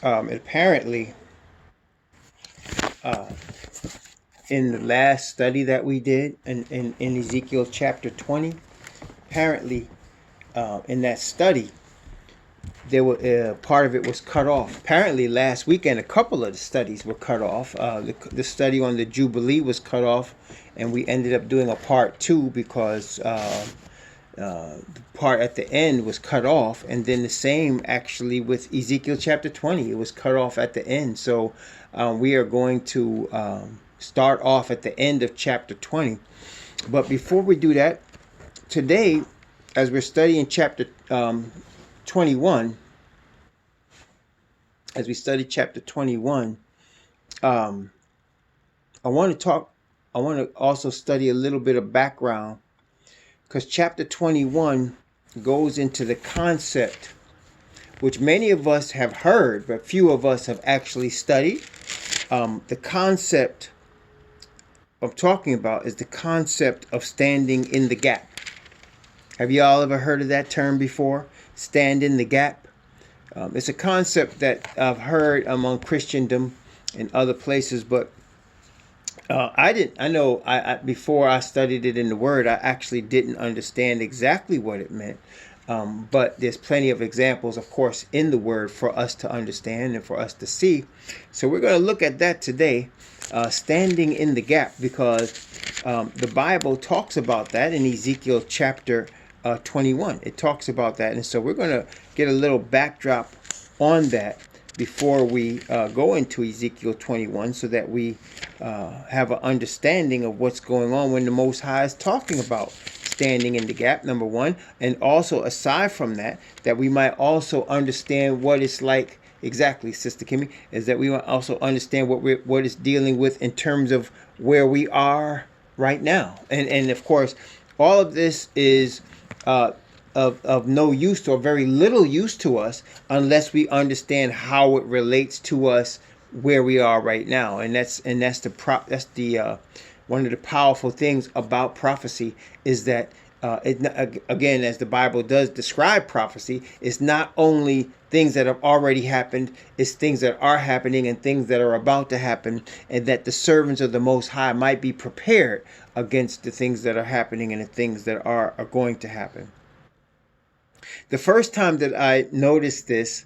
Apparently, uh, in the last study that we did in Ezekiel chapter 20, apparently in that study, there were part of it was cut off. Apparently, last weekend, a couple of the studies were cut off. The study on the Jubilee was cut off, and we ended up doing a part two because the part at the end was cut off, and then the same actually with Ezekiel chapter 20, it was cut off at the end. So we are going to start off at the end of chapter 20. But before we do that, today, as we're studying chapter 21, as we study chapter 21, um, I want to also study a little bit of background, because chapter 21 goes into the concept which many of us have heard, but few of us have actually studied. The concept I'm talking about is the concept of standing in the gap. Have you all ever heard of that term before? Stand in the gap. It's a concept that I've heard among Christendom and other places, but I didn't. I know. Before I studied it in the Word, I actually didn't understand exactly what it meant. But there's plenty of examples, of course, in the Word for us to understand and for us to see. So we're going to look at that today, standing in the gap, because the Bible talks about that in Ezekiel chapter 21. It talks about that, and so we're going to get a little backdrop on that before we go into Ezekiel 21, so that we have an understanding of what's going on when the Most High is talking about standing in the gap, number one. And also, aside from that, that we might also understand what it's like, exactly, Sister Kimmy, is that we might also understand what it's dealing with in terms of where we are right now. And of course, all of this is of no use or very little use to us unless we understand how it relates to us where we are right now. And that's the one of the powerful things about prophecy is that again, as the Bible does describe prophecy, it's not only things that have already happened, it's things that are happening and things that are about to happen, and that the servants of the Most High might be prepared against the things that are happening and the things that are going to happen. The first time that I noticed this,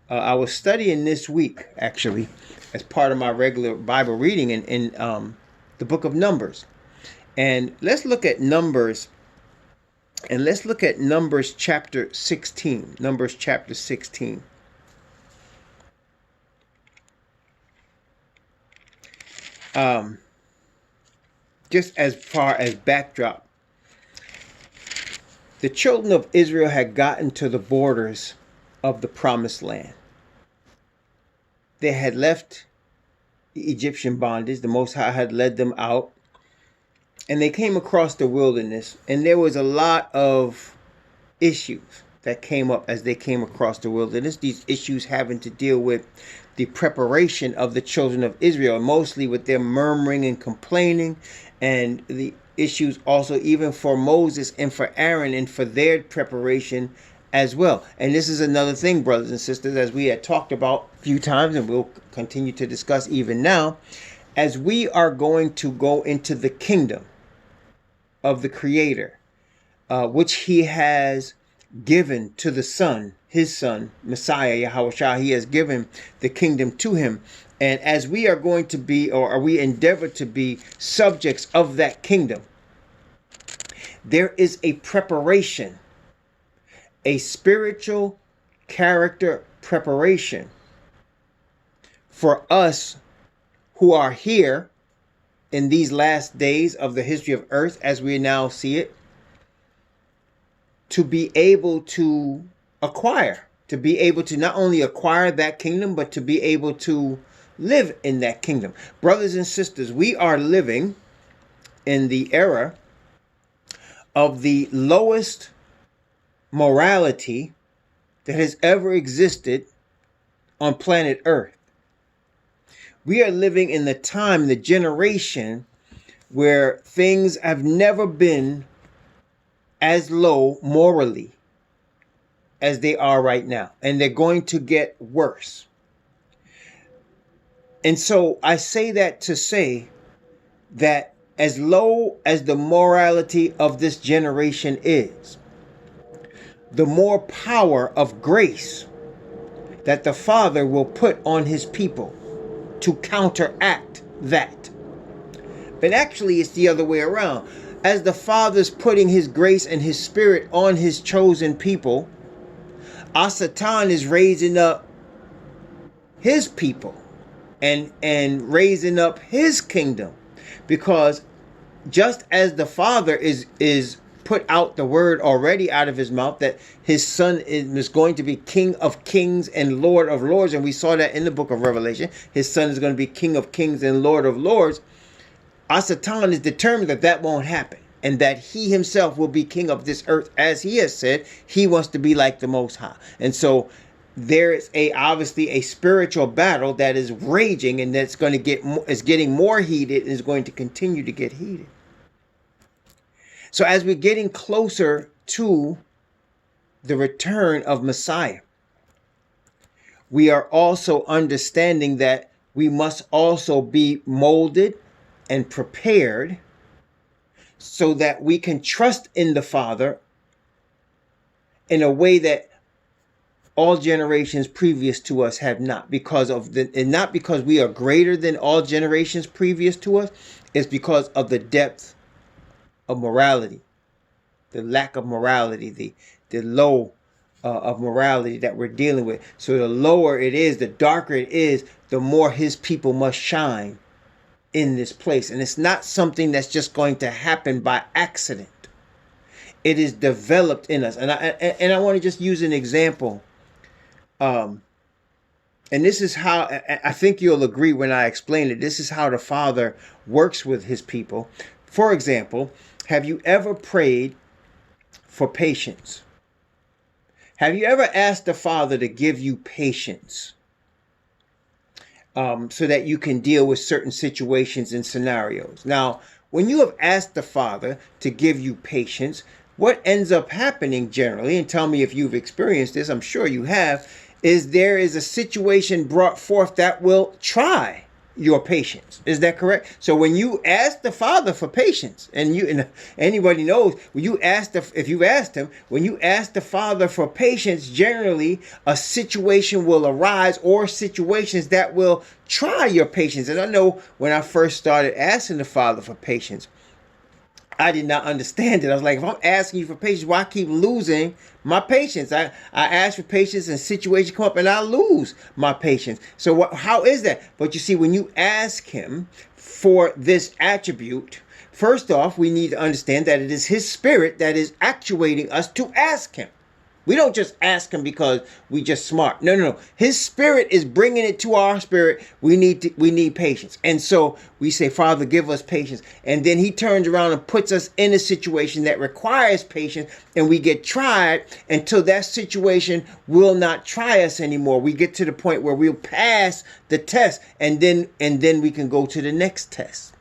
I was studying this week, actually, as part of my regular Bible reading in the book of Numbers. And let's look at Numbers, and let's look at Numbers chapter 16. Numbers chapter 16. Just as far as backdrop, the children of Israel had gotten to the borders of the promised land. They had left the Egyptian bondage. The Most High had led them out. And they came across the wilderness. And there was a lot of issues that came up as they came across the wilderness. These issues having to deal with the preparation of the children of Israel, mostly with their murmuring and complaining, and the issues also even for Moses and for Aaron and for their preparation as well. And this is another thing, brothers and sisters, as we had talked about a few times and we'll continue to discuss even now, as we are going to go into the kingdom of the Creator, which he has given to the Son, his Son, Messiah, Yahushua. He has given the kingdom to him. And as we are going to be, or we endeavor to be subjects of that kingdom, there is a preparation, a spiritual character preparation for us who are here in these last days of the history of earth as we now see it, to be able to acquire, to be able to not only acquire that kingdom, but to be able to live in that kingdom. Brothers and sisters, we are living in the era of the lowest morality that has ever existed on planet Earth. We are living in the time, the generation, where things have never been as low morally as they are right now. And they're going to get worse. And so I say that to say that as low as the morality of this generation is, the more power of grace that the Father will put on his people to counteract that. But actually, it's the other way around. As the Father's putting his grace and his spirit on his chosen people, Satan is raising up his people and raising up his kingdom. Because just as the Father is put out the word already out of his mouth that his son is going to be King of Kings and Lord of Lords, and we saw that in the book of Revelation, his son is going to be King of Kings and Lord of Lords. Satan is determined that that won't happen, and that he himself will be king of this earth. As he has said, he wants to be like the Most High. And so there is obviously a spiritual battle that is raging, and that's going to is getting more heated, and is going to continue to get heated. So as we're getting closer to the return of Messiah, we are also understanding that we must also be molded and prepared so that we can trust in the Father in a way that all generations previous to us have not, and not because we are greater than all generations previous to us. It's because of the depth of morality, the lack of morality, the low of morality that we're dealing with. So the lower it is, the darker it is, the more his people must shine in this place. And it's not something that's just going to happen by accident. It is developed in us. And I want to just use an example. And this is how, I think you'll agree when I explain it, this is how the Father works with his people. For example, have you ever prayed for patience? Have you ever asked the Father to give you patience so that you can deal with certain situations and scenarios? Now, when you have asked the Father to give you patience, what ends up happening generally, and tell me if you've experienced this, I'm sure you have, is there is a situation brought forth that will try your patience. Is that correct? So when you ask the Father for patience, and anybody knows, when you ask if you asked him, when you ask the Father for patience, generally a situation will arise, or situations that will try your patience. And I know when I first started asking the Father for patience, I did not understand it. I was like, if I'm asking you for patience, why I keep losing my patience? I ask for patience and situations come up and I lose my patience. So how is that? But you see, when you ask him for this attribute, first off, we need to understand that it is his spirit that is actuating us to ask him. We don't just ask him because we just smart. No. His spirit is bringing it to our spirit. We need patience. And so we say, Father, give us patience. And then he turns around and puts us in a situation that requires patience, and we get tried until that situation will not try us anymore. We get to the point where we'll pass the test, and then we can go to the next test.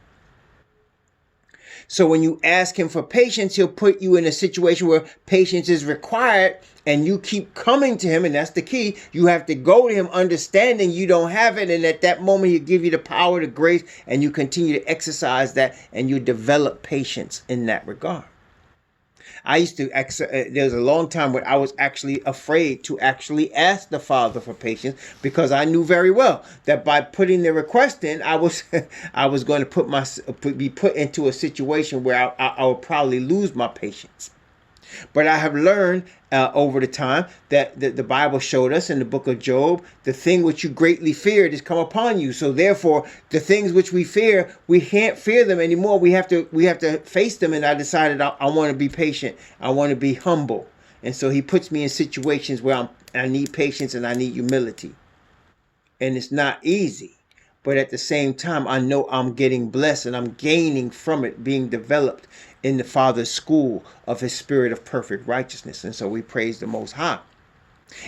So when you ask him for patience, he'll put you in a situation where patience is required, and you keep coming to him. And that's the key. You have to go to him understanding you don't have it. And at that moment, he'll give you the power, the grace, and you continue to exercise that, and you develop patience in that regard. I used to, there was a long time when I was actually afraid to actually ask the Father for patience, because I knew very well that by putting the request in, I was going to be put into a situation where I would probably lose my patience. But I have learned over the time that the Bible showed us in the book of Job, the thing which you greatly feared is come upon you. So therefore, the things which we fear, we can't fear them anymore. We have to face them. And I decided I want to be patient. I want to be humble. And so he puts me in situations where I need patience and I need humility. And it's not easy. But at the same time, I know I'm getting blessed and I'm gaining from it, being developed in the Father's school of his spirit of perfect righteousness. And so we praise the Most High.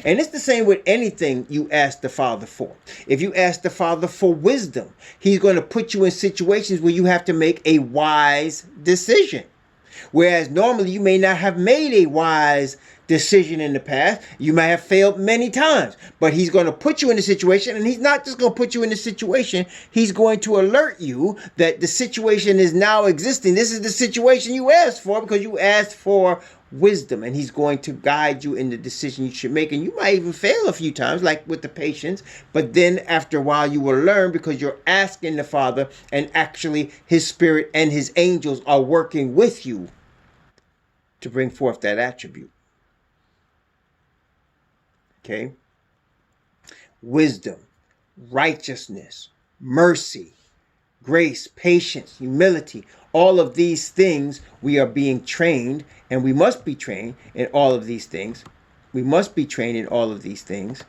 And it's the same with anything you ask the Father for. If you ask the Father for wisdom, he's going to put you in situations where you have to make a wise decision. Whereas normally you may not have made a wise decision in the past. You might have failed many times, but he's going to put you in a situation, and he's not just going to put you in a situation. He's going to alert you that the situation is now existing. This is the situation you asked for because you asked for wisdom, and he's going to guide you in the decision you should make. And you might even fail a few times, like with the patience, but then after a while you will learn because you're asking the Father, and actually his Spirit and his angels are working with you to bring forth that attribute. Okay? Wisdom, righteousness, mercy, grace, patience, humility, all of these things we are being trained, and we must be trained in all of these things. We must be trained in all of these things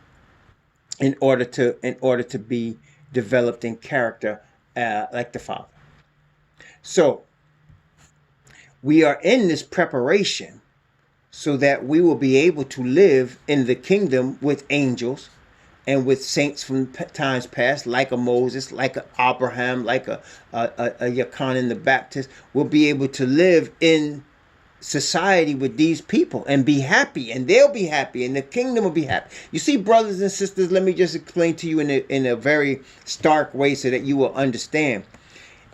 in order to be developed in character like the Father. So we are in this preparation so that we will be able to live in the kingdom with angels and with saints from times past, like a Moses, like a Abraham, like a Yochanan the Baptist. We'll be able to live in society with these people and be happy, and they'll be happy, and the kingdom will be happy. You see, brothers and sisters, let me just explain to you in a very stark way so that you will understand.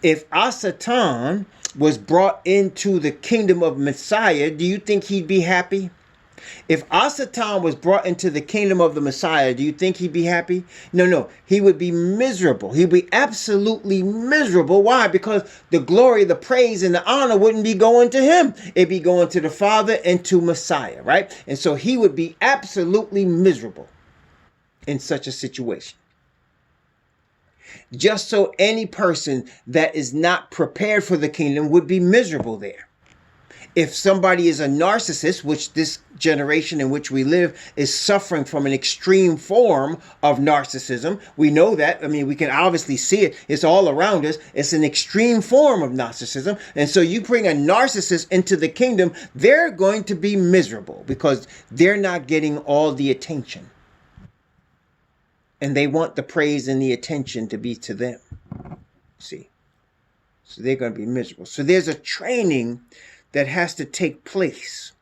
If Asatan was brought into the kingdom of Messiah, do you think he'd be happy? If Asatan was brought into the kingdom of the Messiah, do you think he'd be happy? No. He would be miserable. He'd be absolutely miserable. Why? Because the glory, the praise, and the honor wouldn't be going to him. It'd be going to the Father and to Messiah, right? And so he would be absolutely miserable in such a situation. Just so any person that is not prepared for the kingdom would be miserable there. If somebody is a narcissist, which this generation in which we live is suffering from an extreme form of narcissism, we know that. I mean, we can obviously see it. It's all around us. It's an extreme form of narcissism. And so you bring a narcissist into the kingdom, they're going to be miserable because they're not getting all the attention. And they want the praise and the attention to be to them. See? So they're going to be miserable. So there's a training that has to take place.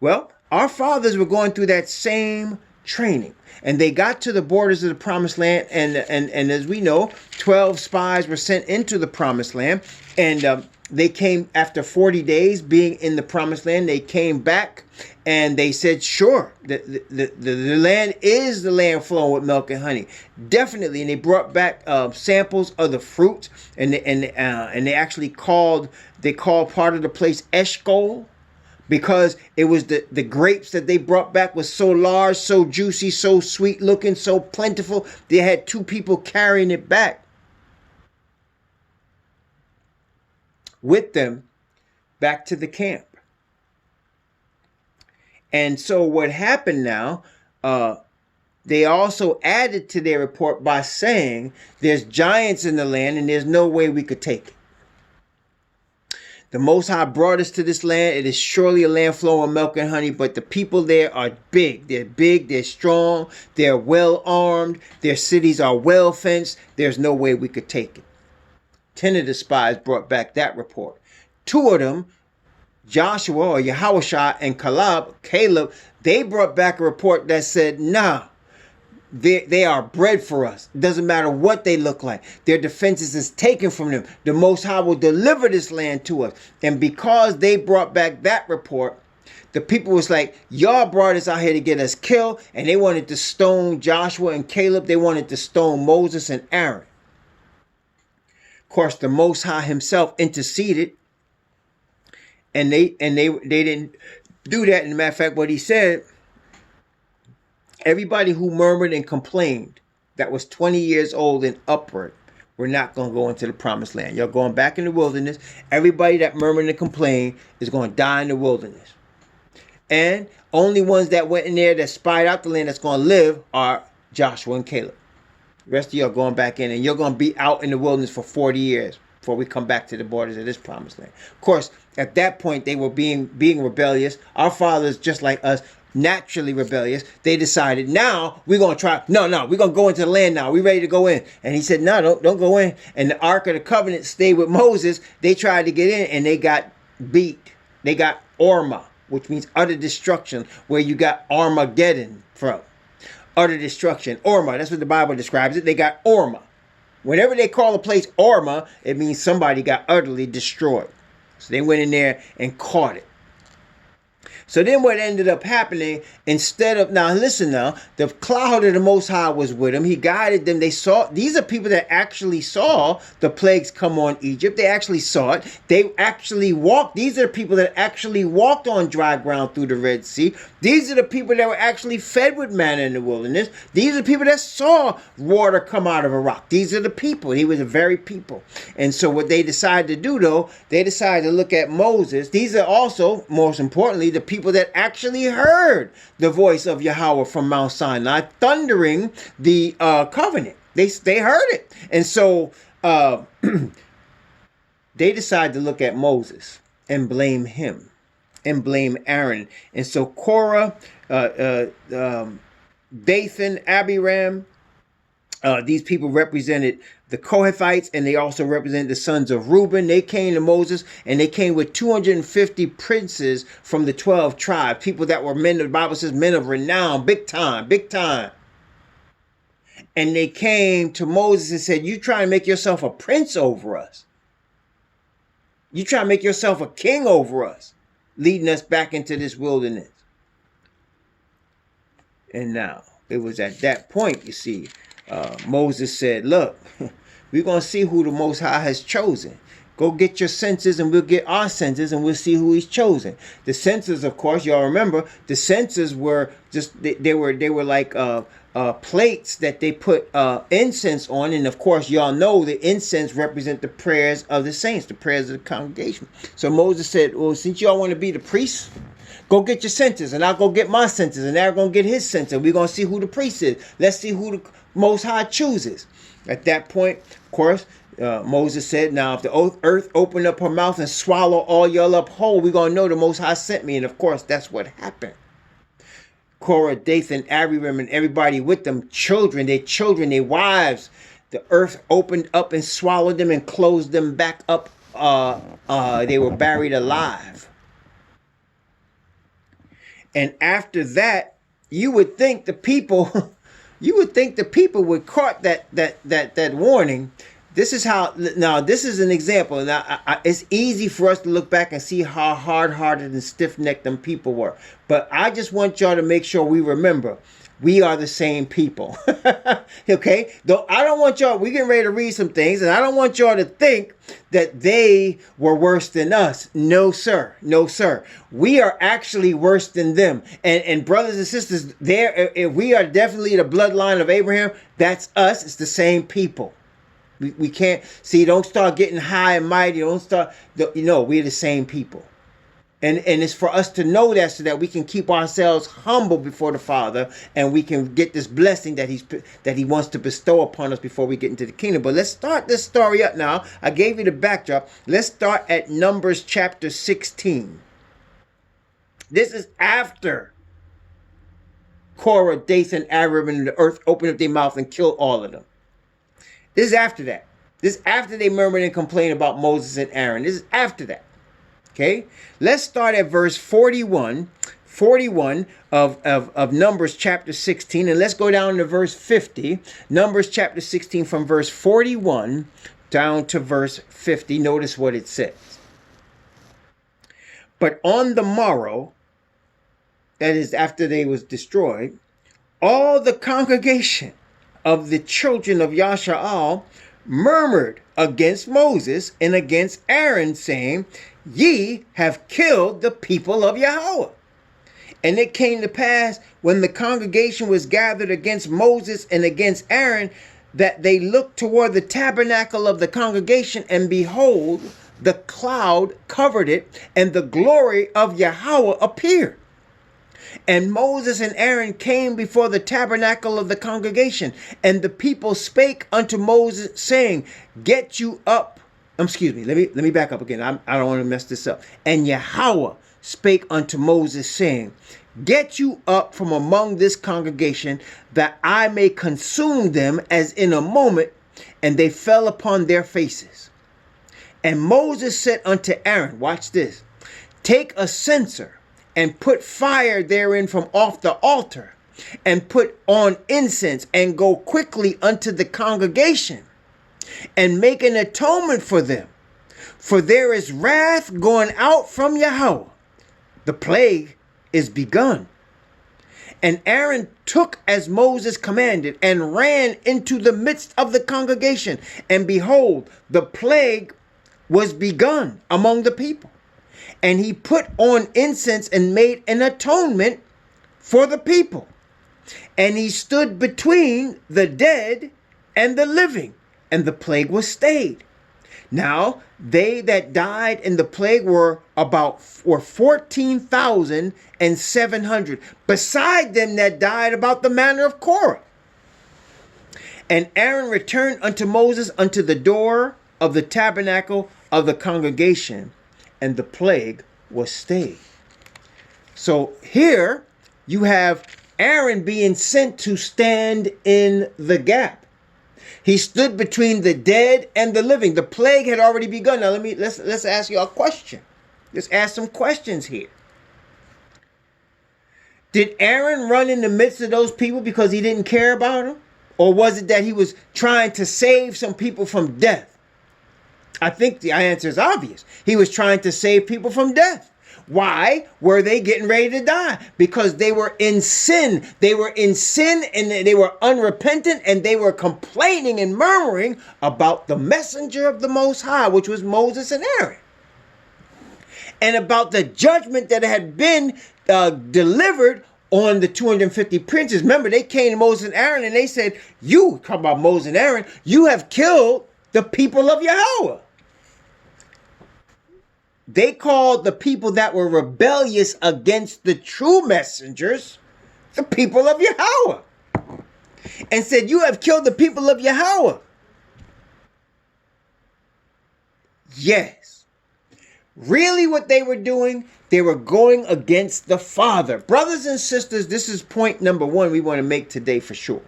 Well, our fathers were going through that same training, and they got to the borders of the promised land, and as we know, 12 spies were sent into the promised land, and they came after 40 days being in the promised land. They came back and they said, sure, the land is the land flowing with milk and honey, definitely. And they brought back samples of the fruit, and they actually called part of the place Eshcol, because it was the grapes that they brought back was so large, so juicy, so sweet looking, so plentiful. They had 2 people carrying it back with them back to the camp. And so what happened now, they also added to their report by saying there's giants in the land and there's no way we could take it. The Most High brought us to this land. It is surely a land flowing with milk and honey, but the people there are big. They're big, they're strong, they're well armed, their cities are well fenced. There's no way we could take it. 10 of the spies brought back that report. 2 of them, Joshua or Yahushua and Caleb, they brought back a report that said, nah, they are bread for us. It doesn't matter what they look like. Their defenses is taken from them. The Most High will deliver this land to us. And because they brought back that report, the people was like, y'all brought us out here to get us killed. And they wanted to stone Joshua and Caleb. They wanted to stone Moses and Aaron. Of course, the Most High himself interceded. And they didn't do that. As a matter of fact, what he said, everybody who murmured and complained that was 20 years old and upward, we're not going to go into the promised land. You're going back in the wilderness. Everybody that murmured and complained is going to die in the wilderness. And only ones that went in there that spied out the land that's going to live are Joshua and Caleb. The rest of you are going back in, and you're going to be out in the wilderness for 40 years before we come back to the borders of this promised land. Of course, at that point, they were being rebellious. Our fathers, just like us, naturally rebellious. They decided, now we're going to try. No, we're going to go into the land now. We're ready to go in. And he said, no, don't go in. And the Ark of the Covenant stayed with Moses. They tried to get in and they got beat. They got Orma. which means utter destruction, where you got Armageddon from. Utter destruction. Orma, that's what the Bible describes it. They got Orma. Whenever they call a place Orma, it means somebody got utterly destroyed. So they went in there and caught it. So then what ended up happening, instead of, now listen now, the cloud of the Most High was with them. He guided them. They saw, these are people that actually saw the plagues come on Egypt. They actually saw it. They actually walked. These are the people that actually walked on dry ground through the Red Sea. These are the people that were actually fed with manna in the wilderness. These are the people that saw water come out of a rock. These are the people. He was the very people. And so what they decided to do, though, they decided to look at Moses. These are also, most importantly, the people that actually heard the voice of Yahweh from Mount Sinai, thundering the covenant. They heard it. And so they decided to look at Moses and blame him and blame Aaron. And so Korah, Dathan, Abiram, these people represented the Kohathites, and they also represented the sons of Reuben. They came to Moses, and they came with 250 princes from the 12 tribes, people that were men, the Bible says, men of renown, big time, big time. And they came to Moses and said, you try to make yourself a prince over us. You try to make yourself a king over us, leading us back into this wilderness. And now, it was at that point, you see, Moses said, look, we're going to see who the Most High has chosen. Go get your censers and we'll get our censers and we'll see who he's chosen. The censers, of course, y'all remember, the censers were just, they were like plates that they put incense on. And of course, y'all know the incense represent the prayers of the saints, the prayers of the congregation. So Moses said, well, since y'all want to be the priests, go get your censers and I'll go get my censers and they're going to get his censer. We're going to see who the priest is. Let's see who the Most High chooses. At that point, of course, Moses said, now if the earth opened up her mouth and swallow all y'all up whole, we're going to know the Most High sent me. And of course, that's what happened. Korah, Dathan, Abiram, and everybody with them, children, their wives, the earth opened up and swallowed them and closed them back up. They were buried alive. And after that, you would think the people would caught that warning. This is how, now this is an example. Now it's easy for us to look back and see how hard-hearted and stiff-necked them people were. But I just want y'all to make sure we remember, we are the same people. Okay? Though I don't want y'all, we're getting ready to read some things, and I don't want y'all to think that they were worse than us. No, sir. No, sir. We are actually worse than them. And brothers and sisters, if we are definitely the bloodline of Abraham, that's us. It's the same people. We can't, see, don't start getting high and mighty. Don't start, we're the same people. And it's for us to know that so that we can keep ourselves humble before the Father and we can get this blessing that he wants to bestow upon us before we get into the kingdom. But let's start this story up now. I gave you the backdrop. Let's start at Numbers chapter 16. This is after Korah, Dathan, Abiram, and the earth opened up their mouth and killed all of them. This is after that. This is after they murmured and complained about Moses and Aaron. This is after that. Okay, let's start at verse 41 of Numbers chapter 16, and let's go down to verse 50. Numbers chapter 16 from verse 41 down to verse 50. Notice what it says. But on the morrow, that is after they was destroyed, all the congregation of the children of Yasha'al murmured against Moses and against Aaron, saying, ye have killed the people of Yahweh. And it came to pass, when the congregation was gathered against Moses and against Aaron, that they looked toward the tabernacle of the congregation, and behold, the cloud covered it, and the glory of Yahweh appeared. And Moses and Aaron came before the tabernacle of the congregation, and the people spake unto Moses, saying, get you up. Excuse me, let me back up again. I don't want to mess this up. And Yahweh spake unto Moses, saying, get you up from among this congregation, that I may consume them as in a moment. And they fell upon their faces. And Moses said unto Aaron, watch this, take a censer and put fire therein from off the altar, and put on incense, and go quickly unto the congregation, and make an atonement for them. For there is wrath going out from Yahweh. The plague is begun. And Aaron took as Moses commanded, and ran into the midst of the congregation. And behold, the plague was begun among the people. And he put on incense and made an atonement for the people. And he stood between the dead and the living, and the plague was stayed. Now, they that died in the plague were 14,700, beside them that died about the manner of Korah. And Aaron returned unto Moses unto the door of the tabernacle of the congregation, and the plague was stayed. So here you have Aaron being sent to stand in the gap. He stood between the dead and the living. The plague had already begun. Now let's ask you a question. Let's ask some questions here. Did Aaron run in the midst of those people because he didn't care about them? Or was it that he was trying to save some people from death? I think the answer is obvious. He was trying to save people from death. Why were they getting ready to die? Because they were in sin. They were in sin, and they were unrepentant, and they were complaining and murmuring about the messenger of the Most High, which was Moses and Aaron, and about the judgment that had been delivered on the 250 princes. Remember, they came to Moses and Aaron and they said, you, talk about Moses and Aaron, you have killed the people of Yahweh. They called the people that were rebellious against the true messengers the people of Yahweh, and said, you have killed the people of Yahweh. Yes. Really what they were doing, they were going against the Father. Brothers and sisters, this is point number one we want to make today for sure.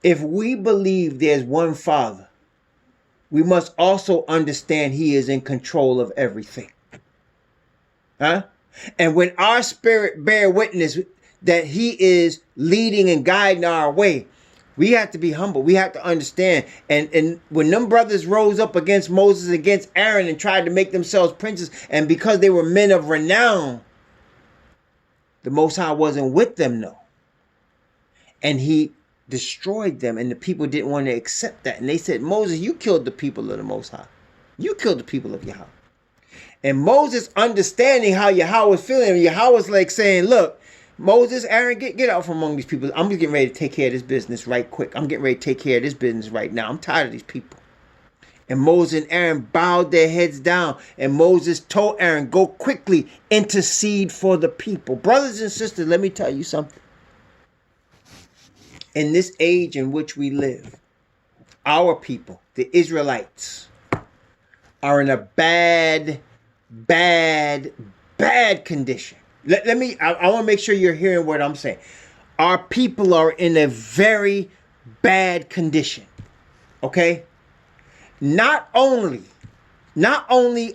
If we believe there's one Father, we must also understand he is in control of everything. Huh? And when our spirit bear witness that he is leading and guiding our way, we have to be humble. We have to understand. And when them brothers rose up against Moses, against Aaron, and tried to make themselves princes, and because they were men of renown, the Most High wasn't with them, no. And he destroyed them, and the people didn't want to accept that. And they said, Moses, you killed the people of the Most High. You killed the people of Yahweh. And Moses, understanding how Yahweh was feeling, and Yahweh was like saying, look, Moses, Aaron, get out from among these people. I'm just getting ready to take care of this business right quick. I'm getting ready to take care of this business right now. I'm tired of these people. And Moses and Aaron bowed their heads down. And Moses told Aaron, go quickly intercede for the people. Brothers and sisters, let me tell you something. In this age in which we live, our people, the Israelites, are in a bad condition. I want to make sure you're hearing what I'm saying. Our people are in a very bad condition. Okay? Not only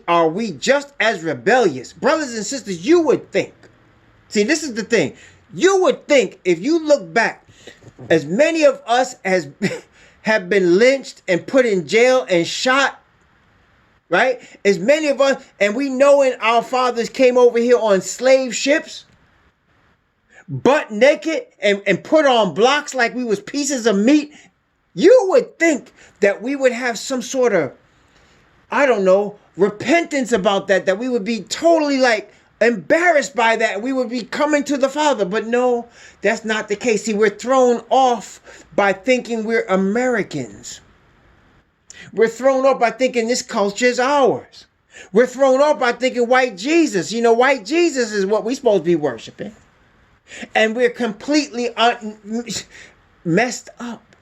are we just as rebellious, brothers and sisters, you would think. See, this is the thing. You would think, if you look back, as many of us as have been lynched and put in jail and shot, right? As many of us, and we know when our fathers came over here on slave ships, butt naked and put on blocks like we was pieces of meat, you would think that we would have some sort of, I don't know, repentance about that we would be totally like embarrassed by that. We would be coming to the Father. But no, that's not the case. See, we're thrown off by thinking we're Americans. We're thrown off by thinking this culture is ours. We're thrown off by thinking white Jesus. You know, white Jesus is what we're supposed to be worshiping. And we're completely messed up.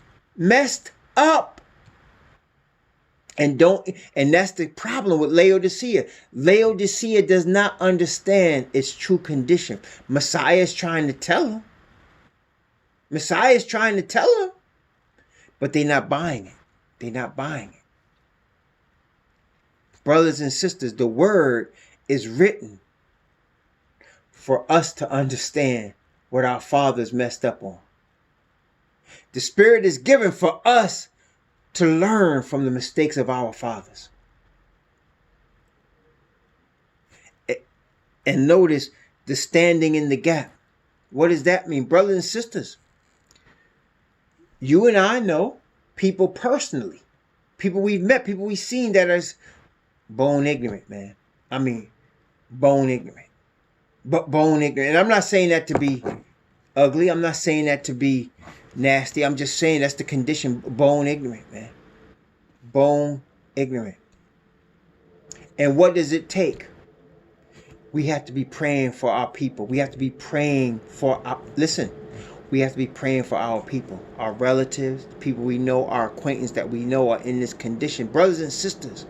And that's the problem with Laodicea. Laodicea does not understand its true condition. Messiah is trying to tell them. But they're not buying it. Brothers and sisters, the word is written for us to understand what our fathers messed up on. The Spirit is given for us to learn from the mistakes of our fathers. And notice the standing in the gap. What does that mean? Brothers and sisters, you and I know people personally, people we've met, people we've seen that are bone ignorant, man. I mean, bone ignorant. But bone ignorant. And I'm not saying that to be ugly. I'm not saying that to be nasty. I'm just saying that's the condition. Bone ignorant, man. Bone ignorant. And what does it take? We have to be praying for our people. We have to be praying for our, listen, we have to be praying for our people, our relatives, the people we know, our acquaintances that we know are in this condition. Brothers and sisters,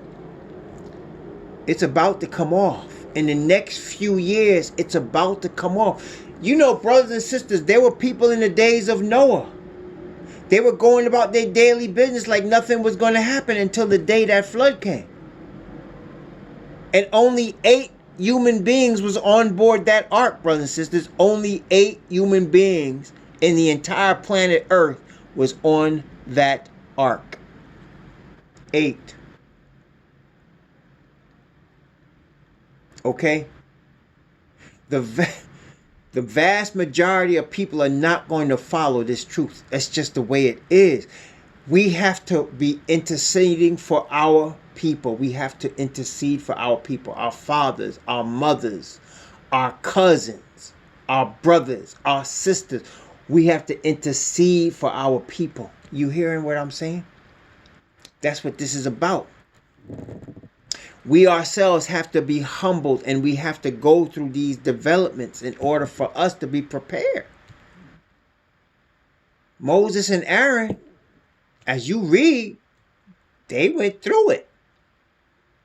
it's about to come off. In the next few years, it's about to come off. You know, brothers and sisters, there were people in the days of Noah. They were going about their daily business like nothing was going to happen until the day that flood came. And only 8 human beings was on board that ark, brothers and sisters. Only 8 human beings in the entire planet Earth was on that ark. 8. Okay? The vast majority of people are not going to follow this truth. That's just the way it is. We have to be interceding for our people. We have to intercede for our people, our fathers, our mothers, our cousins, our brothers, our sisters. We have to intercede for our people. You hearing what I'm saying? That's what this is about. We ourselves have to be humbled, and we have to go through these developments in order for us to be prepared. Moses and Aaron, as you read, they went through it.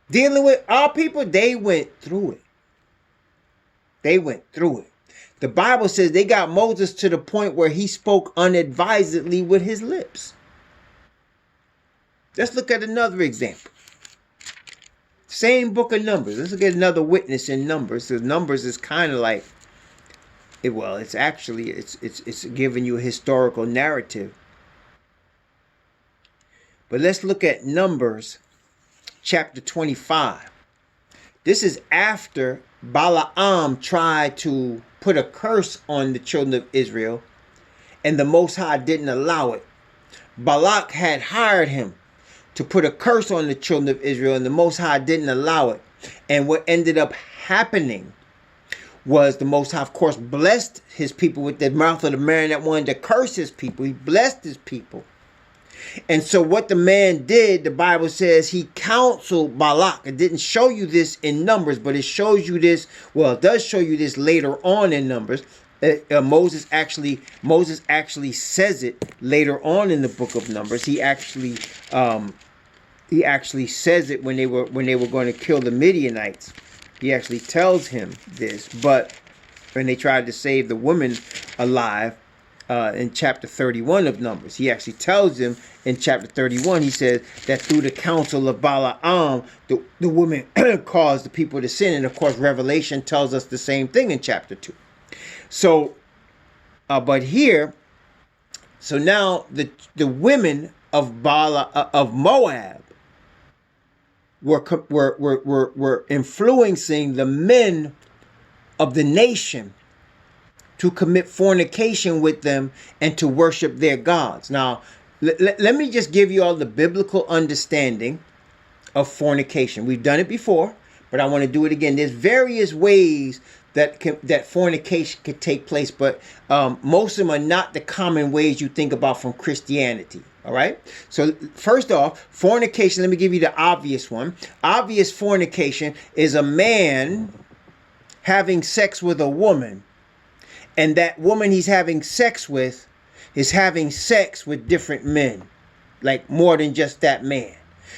Dealing with our people, they went through it. They went through it. The Bible says they got Moses to the point where he spoke unadvisedly with his lips. Let's look at another example. Same book of Numbers. Let's look at another witness in Numbers. So Numbers is kind of like, it's actually, it's giving you a historical narrative. But let's look at Numbers chapter 25. This is after Balaam tried to put a curse on the children of Israel, and the Most High didn't allow it. Balak had hired him to put a curse on the children of Israel, and the Most High didn't allow it. And what ended up happening was the Most High, of course, blessed his people with the mouth of the man that wanted to curse his people. He blessed his people. And so what the man did, the Bible says he counseled Balak. It didn't show you this in Numbers, but it shows you this. Well, it does show you this later on in Numbers. Moses actually says it later on in the book of Numbers. He actually says it when they were going to kill the Midianites. He actually tells him this. But when they tried to save the woman alive, in chapter 31 of Numbers, he actually tells them in chapter 31, he says that through the counsel of Balaam, the woman caused the people to sin. And of course, Revelation tells us the same thing in chapter 2. So, but here, so now the women of Moab were influencing the men of the nation to commit fornication with them and to worship their gods. Now, let me just give you all the biblical understanding of fornication. We've done it before, but I want to do it again. There's various ways that fornication could take place, but most of them are not the common ways you think about from Christianity. All right. So first off, fornication, let me give you the obvious one. Obvious fornication is a man having sex with a woman, and that woman he's having sex with is having sex with different men, like more than just that man.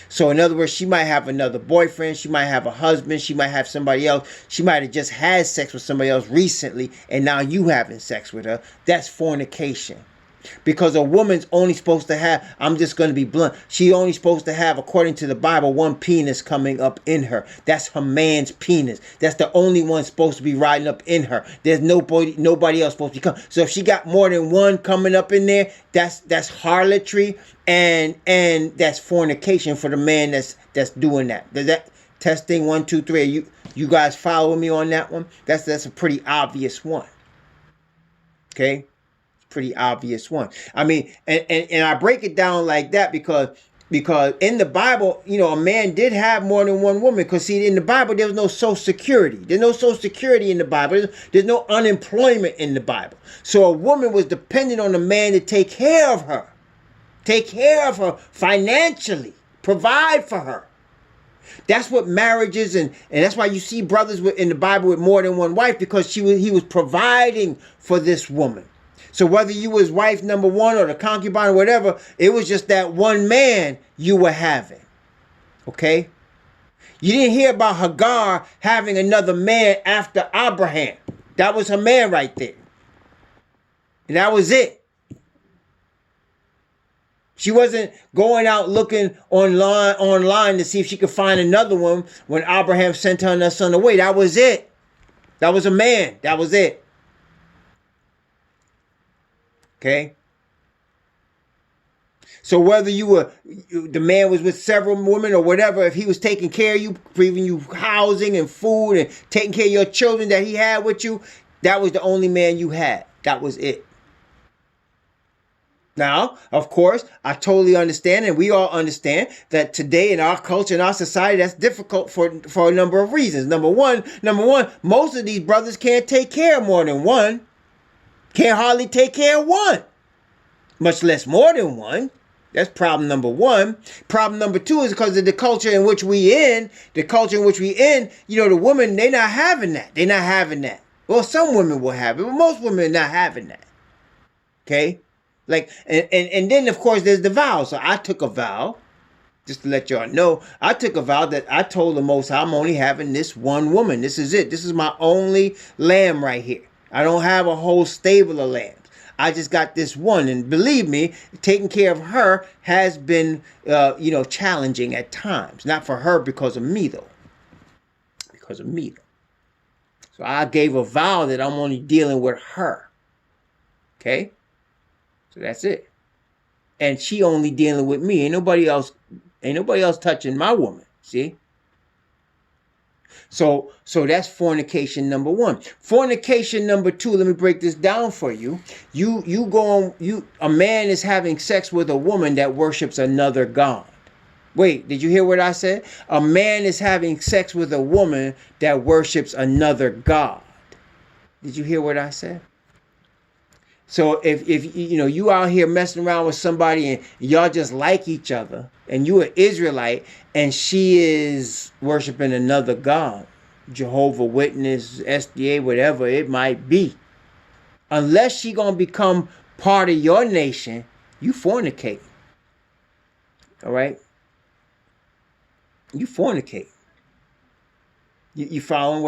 So in other words, she might have another boyfriend, she might have a husband, she might have somebody else, she might have just had sex with somebody else recently, and now you having sex with her. That's fornication. Because a woman's only supposed to have, I'm just going to be blunt, she only supposed to have, according to the Bible, one penis coming up in her. That's her man's penis. That's the only one supposed to be riding up in her. There's nobody else supposed to come. So if she got more than one coming up in there, that's harlotry and that's fornication for the man that's doing that. Does that testing 1, 2, 3? You guys follow me on that one? That's a pretty obvious one. Okay? Pretty obvious one. I mean, and I break it down like that because in the Bible, you know, a man did have more than one woman. Because see, in the Bible, there was no Social Security. There's no Social Security in the Bible. There's no unemployment in the Bible. So a woman was dependent on a man to take care of her financially, provide for her. That's what marriage is, and that's why you see brothers in the Bible with more than one wife, because he was providing for this woman. So whether you was wife number one or the concubine or whatever, it was just that one man you were having. Okay? You didn't hear about Hagar having another man after Abraham. That was her man right there. And that was it. She wasn't going out looking online to see if she could find another one when Abraham sent her and her son away. That was it. That was a man. That was it. Okay. So whether the man was with several women or whatever, if he was taking care of you, giving you housing and food and taking care of your children that he had with you, that was the only man you had. That was it. Now, of course, I totally understand, and we all understand that today in our culture, in our society, that's difficult for a number of reasons. Number one, most of these brothers can't take care of more than one. Can't hardly take care of one, much less more than one. That's problem number one. Problem number two is because of the culture in which we in. The culture in which we in, you know, the women, they're not having that. They're not having that. Well, some women will have it, but most women are not having that. Okay? Like, and then, of course, there's the vow. So I took a vow, just to let y'all know, I took a vow that I told the Most High, I'm only having this one woman. This is it. This is my only lamb right here. I don't have a whole stable of lambs. I just got this one. And believe me, taking care of her has been, challenging at times. Not for her, because of me, though. Because of me, though. So I gave a vow that I'm only dealing with her. Okay? So that's it. And she only dealing with me. Ain't nobody else touching my woman. See? So that's fornication number one. Fornication number two, let me break this down for you. A man is having sex with a woman that worships another god. Wait, did you hear what I said? A man is having sex with a woman that worships another god. Did you hear what I said? So if you out here messing around with somebody and y'all just like each other, and you an Israelite and she is worshiping another god, Jehovah Witness, SDA, whatever it might be, unless she gonna become part of your nation, you fornicate. All right? You fornicate. You following what